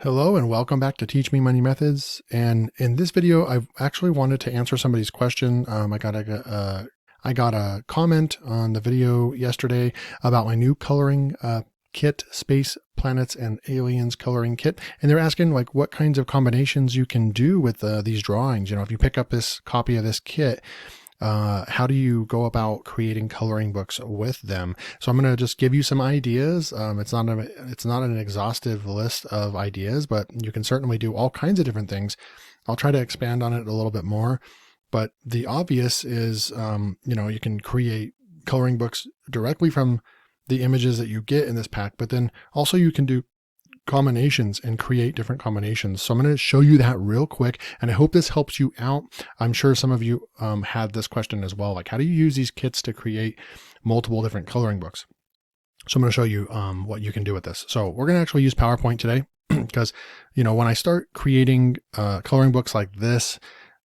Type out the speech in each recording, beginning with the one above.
Hello and welcome back to Teach Me Money Methods. And in this video, I actually wanted to answer somebody's question. I got a comment on the video yesterday about my new coloring kit, Space, Planets, and Aliens coloring kit. And they're asking like what kinds of combinations you can do with these drawings. You know, if you pick up this copy of this kit, how do you go about creating coloring books with them? So I'm going to just give you some ideas. It's not an exhaustive list of ideas, but you can certainly do all kinds of different things. I'll try to expand on it a little bit more, but the obvious is, you can create coloring books directly from the images that you get in this pack, but then also you can do combinations and create different combinations. So I'm going to show you that real quick, and I hope this helps you out. I'm sure some of you had this question as well, like how do you use these kits to create multiple different coloring books? So I'm going to show you what you can do with this. So we're going to actually use PowerPoint today because, when I start creating coloring books like this,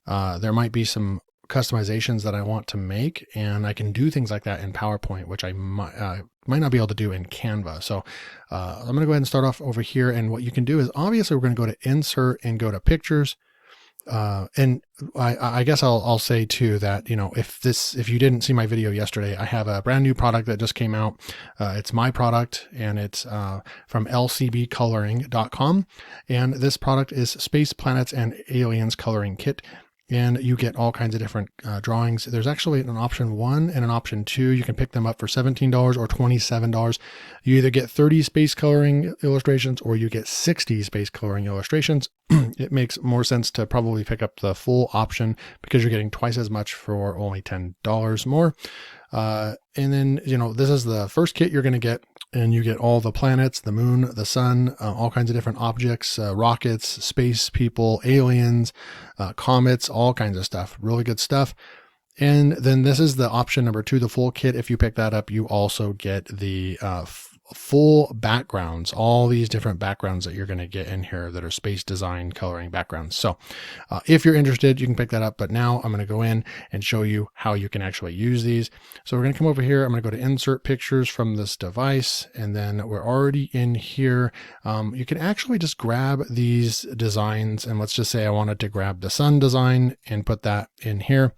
there might be some customizations that I want to make, and I can do things like that in PowerPoint, which I might not be able to do in Canva. So I'm going to go ahead and start off over here. And what you can do is obviously we're going to go to Insert and go to Pictures. And I guess I'll say too that, if you didn't see my video yesterday, I have a brand new product that just came out. It's my product, and it's from lcbcoloring.com. And this product is Space, Planets, and Aliens Coloring Kit. And you get all kinds of different drawings. There's actually an option 1 and an option 2. You can pick them up for $17 or $27. You either get 30 space coloring illustrations or you get 60 space coloring illustrations. It makes more sense to probably pick up the full option because you're getting twice as much for only $10 more. And then, this is the first kit you're going to get, and you get all the planets, the moon, the sun, all kinds of different objects, rockets, space people, aliens, comets, all kinds of stuff. Really good stuff. And then this is the option number 2, the full kit. If you pick that up, you also get the full backgrounds, all these different backgrounds that you're going to get in here that are space design coloring backgrounds. So if you're interested, you can pick that up. But now I'm going to go in and show you how you can actually use these. So we're going to come over here. I'm going to go to Insert Pictures from this device. And then we're already in here. You can actually just grab these designs. And let's just say I wanted to grab the sun design and put that in here.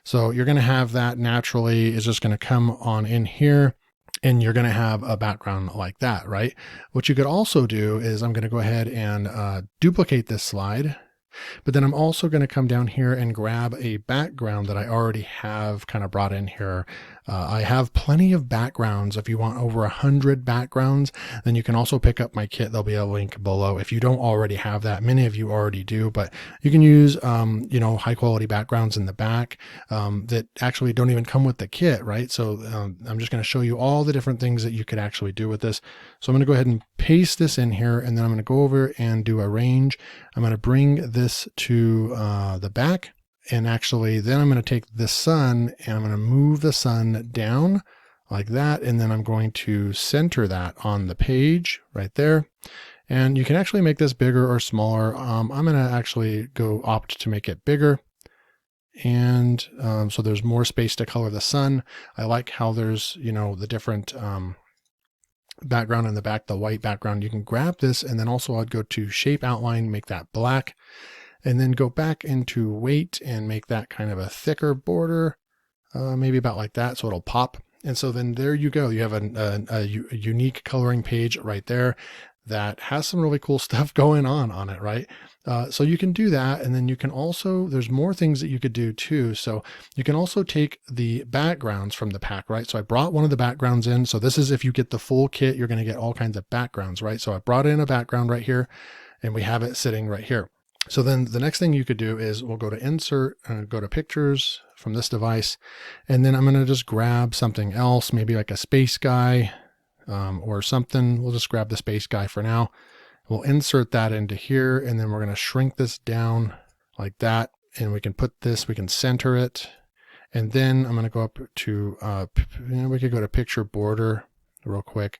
So you're going to have that naturally is just going to come on in here, and you're going to have a background like that, right? What you could also do is I'm going to go ahead and duplicate this slide, but then I'm also going to come down here and grab a background that I already have kind of brought in here. I have plenty of backgrounds. If you want over 100 backgrounds, then you can also pick up my kit. There'll be a link below. If you don't already have that, many of you already do, but you can use, high quality backgrounds in the back that actually don't even come with the kit, right? So I'm just going to show you all the different things that you could actually do with this. So I'm going to go ahead and paste this in here, and then I'm going to go over and do arrange. I'm going to bring this to the back. And actually, then I'm going to take the sun and I'm going to move the sun down like that. And then I'm going to center that on the page right there. And you can actually make this bigger or smaller. I'm going to actually opt to make it bigger. And so there's more space to color the sun. I like how there's, the different background in the back, the white background. You can grab this, and then also I'd go to Shape Outline, make that black. And then go back into weight and make that kind of a thicker border, maybe about like that, so it'll pop. And so then there you go. You have a unique coloring page right there that has some really cool stuff going on it, right? So you can do that. And then you can also, there's more things that you could do too. So you can also take the backgrounds from the pack, right? So I brought one of the backgrounds in. So this is if you get the full kit, you're going to get all kinds of backgrounds, right? So I brought in a background right here, and we have it sitting right here. So then the next thing you could do is we'll go to Insert, go to Pictures from this device, and then I'm going to just grab something else, maybe like a space guy or something. We'll just grab the space guy for now. We'll insert that into here, and then we're going to shrink this down like that, and we can put this, we can center it, and then I'm going to go up to, we could go to Picture Border real quick,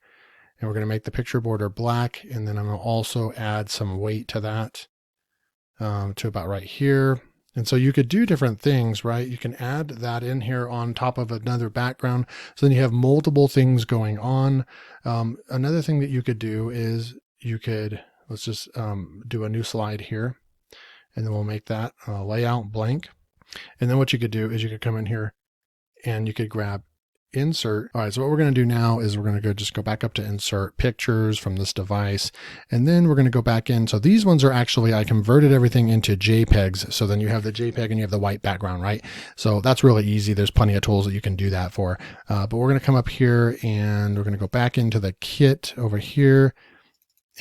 and we're going to make the picture border black, and then I'm going to also add some weight to that. To about right here. And so you could do different things, right? You can add that in here on top of another background. So then you have multiple things going on. Another thing that you could do is you could Let's just do a new slide here, and then we'll make that layout blank. And then what you could do is you could come in here and you could grab insert. All right, so what we're going to do now is we're going to just go back up to insert pictures from this device, and then we're going to go back in. So these ones are actually, I converted everything into JPEGs. So then you have the JPEG and you have the white background, right? So that's really easy. There's plenty of tools that you can do that for. But we're going to come up here and we're going to go back into the kit over here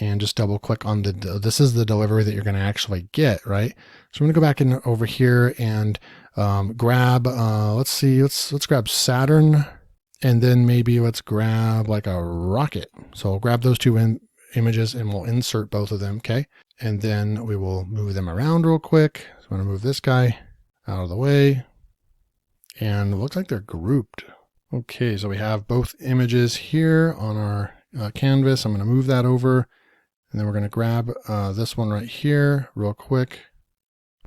and just double click on this is the delivery that you're going to actually get, right? So I'm going to go back in over here and grab, let's grab Saturn, and then maybe let's grab like a rocket. So we'll grab those two images and we'll insert both of them, okay? And then we will move them around real quick. So I'm going to move this guy out of the way, and it looks like they're grouped. Okay, so we have both images here on our canvas. I'm going to move that over. And then we're going to grab this one right here real quick.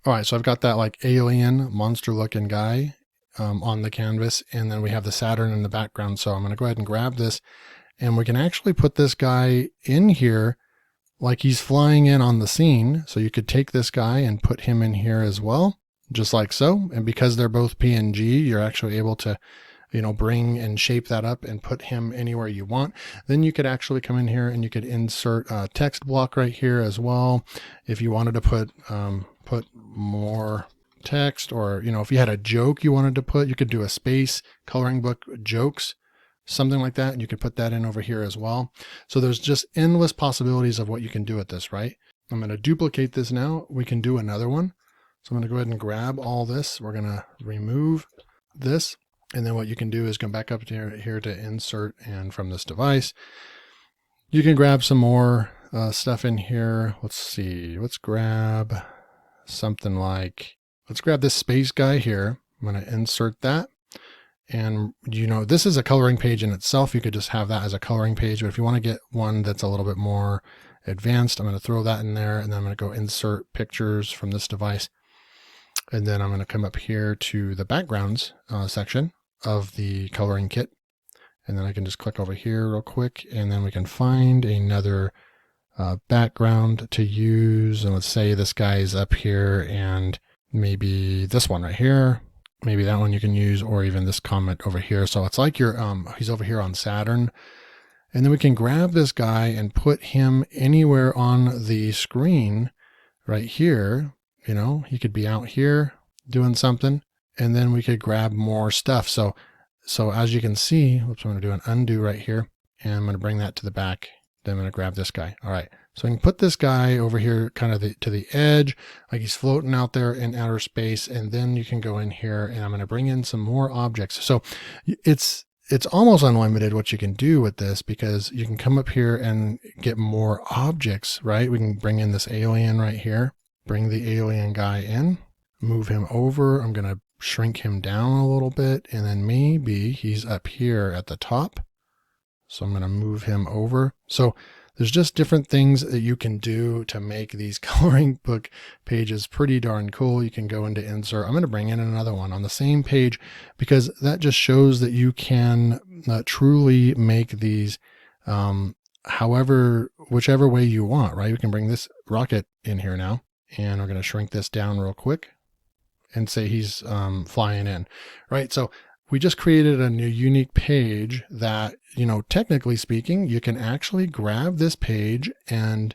All right, so I've got that like alien monster looking guy on the canvas. And then we have the Saturn in the background. So I'm going to go ahead and grab this. And we can actually put this guy in here like he's flying in on the scene. So you could take this guy and put him in here as well, just like so. And because they're both PNG, you're actually able to, you know, bring and shape that up and put him anywhere you want. Then you could actually come in here and you could insert a text block right here as well. If you wanted to put more text, or, you know, if you had a joke you wanted to put, you could do a space coloring book jokes, something like that. And you could put that in over here as well. So there's just endless possibilities of what you can do with this, right? I'm going to duplicate this now. We can do another one. So I'm going to go ahead and grab all this. We're going to remove this. And then what you can do is come back up to here to insert, and from this device, you can grab some more stuff in here. Let's see, let's grab something like, let's grab this space guy here. I'm going to insert that. And you know, this is a coloring page in itself. You could just have that as a coloring page, but if you want to get one that's a little bit more advanced, I'm going to throw that in there, and then I'm going to go insert pictures from this device. And then I'm going to come up here to the backgrounds section of the coloring kit. And then I can just click over here real quick, and then we can find another background to use. And let's say this guy's up here, and maybe this one right here, maybe that one you can use, or even this comment over here. So it's like he's over here on Saturn. And then we can grab this guy and put him anywhere on the screen right here. You know, he could be out here doing something, and then we could grab more stuff. So as you can see, oops, I'm going to do an undo right here, and I'm going to bring that to the back. Then I'm going to grab this guy. All right. So I can put this guy over here kind of to the edge, like he's floating out there in outer space. And then you can go in here, and I'm going to bring in some more objects. So it's almost unlimited what you can do with this, because you can come up here and get more objects, right? We can bring in this alien right here. Bring the alien guy in, move him over. I'm going to shrink him down a little bit, and then maybe he's up here at the top. So I'm going to move him over. So there's just different things that you can do to make these coloring book pages pretty darn cool. You can go into insert. I'm going to bring in another one on the same page, because that just shows that you can truly make these whichever way you want, right? You can bring this rocket in here now. And we're going to shrink this down real quick and say he's flying in, right? So we just created a new unique page that, you know, technically speaking, you can actually grab this page and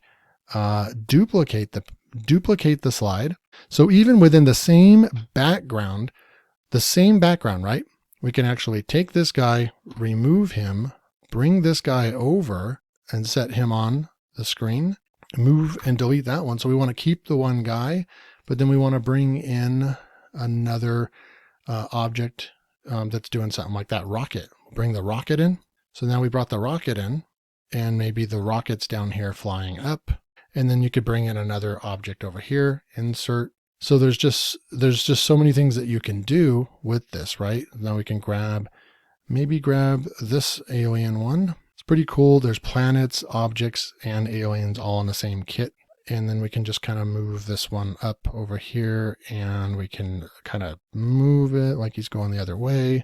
duplicate the slide. So even within the same background, right? We can actually take this guy, remove him, bring this guy over and set him on the screen. Move and delete that one. So we want to keep the one guy, but then we want to bring in another object that's doing something like that rocket. Bring the rocket in. So now we brought the rocket in, and maybe the rocket's down here flying up. And then you could bring in another object over here, insert. So there's just so many things that you can do with this, right? Now we can grab this alien one. Pretty cool. There's planets, objects, and aliens all in the same kit. And then we can just kind of move this one up over here, and we can kind of move it like he's going the other way.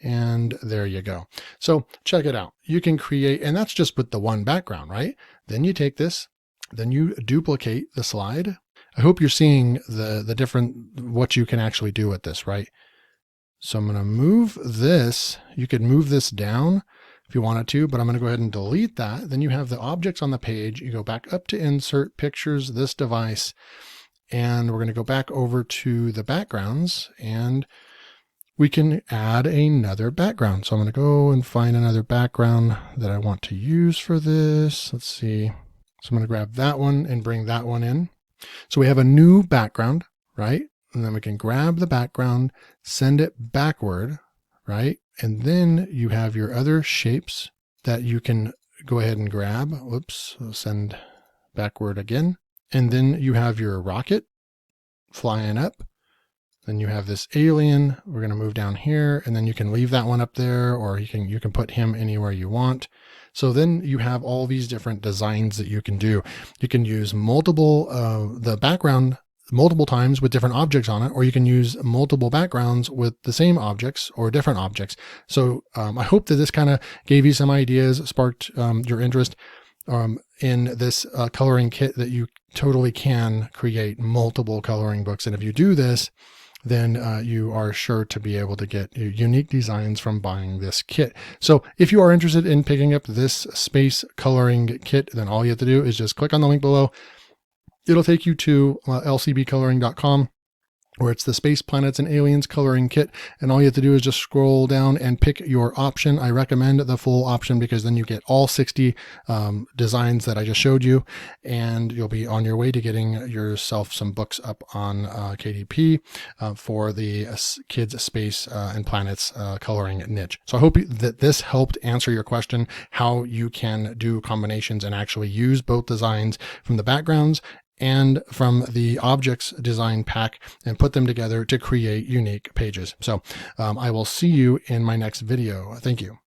And there you go. So check it out. You can create, and that's just with the one background, right? Then you take this, Then you duplicate the slide. I hope you're seeing the different, what you can actually do with this, right? So I'm going to move this. You could move this down if you wanted to, but I'm going to go ahead and delete that. Then you have the objects on the page. You go back up to insert pictures, this device, and we're going to go back over to the backgrounds, and we can add another background. So I'm going to go and find another background that I want to use for this. Let's see. So I'm going to grab that one and bring that one in. So we have a new background, right? And then we can grab the background, send it backward, right? And then you have your other shapes that you can go ahead and grab. Whoops, I'll send backward again. And then you have your rocket flying up. Then you have this alien. We're going to move down here, and then you can leave that one up there, or you can put him anywhere you want. So then you have all these different designs that you can do. You can use multiple, the background multiple times with different objects on it, or you can use multiple backgrounds with the same objects or different objects. So I hope that this kind of gave you some ideas, sparked your interest in this coloring kit, that you totally can create multiple coloring books. And if you do this, then you are sure to be able to get unique designs from buying this kit. So if you are interested in picking up this space coloring kit, then all you have to do is just click on the link below. It'll take you to lcbcoloring.com, where it's the Space Planets and Aliens Coloring Kit. And all you have to do is just scroll down and pick your option. I recommend the full option because then you get all 60 designs that I just showed you, and you'll be on your way to getting yourself some books up on KDP for the Kids Space and Planets coloring niche. So I hope that this helped answer your question, how you can do combinations and actually use both designs from the backgrounds and from the objects design pack and put them together to create unique pages. So I will see you in my next video. Thank you.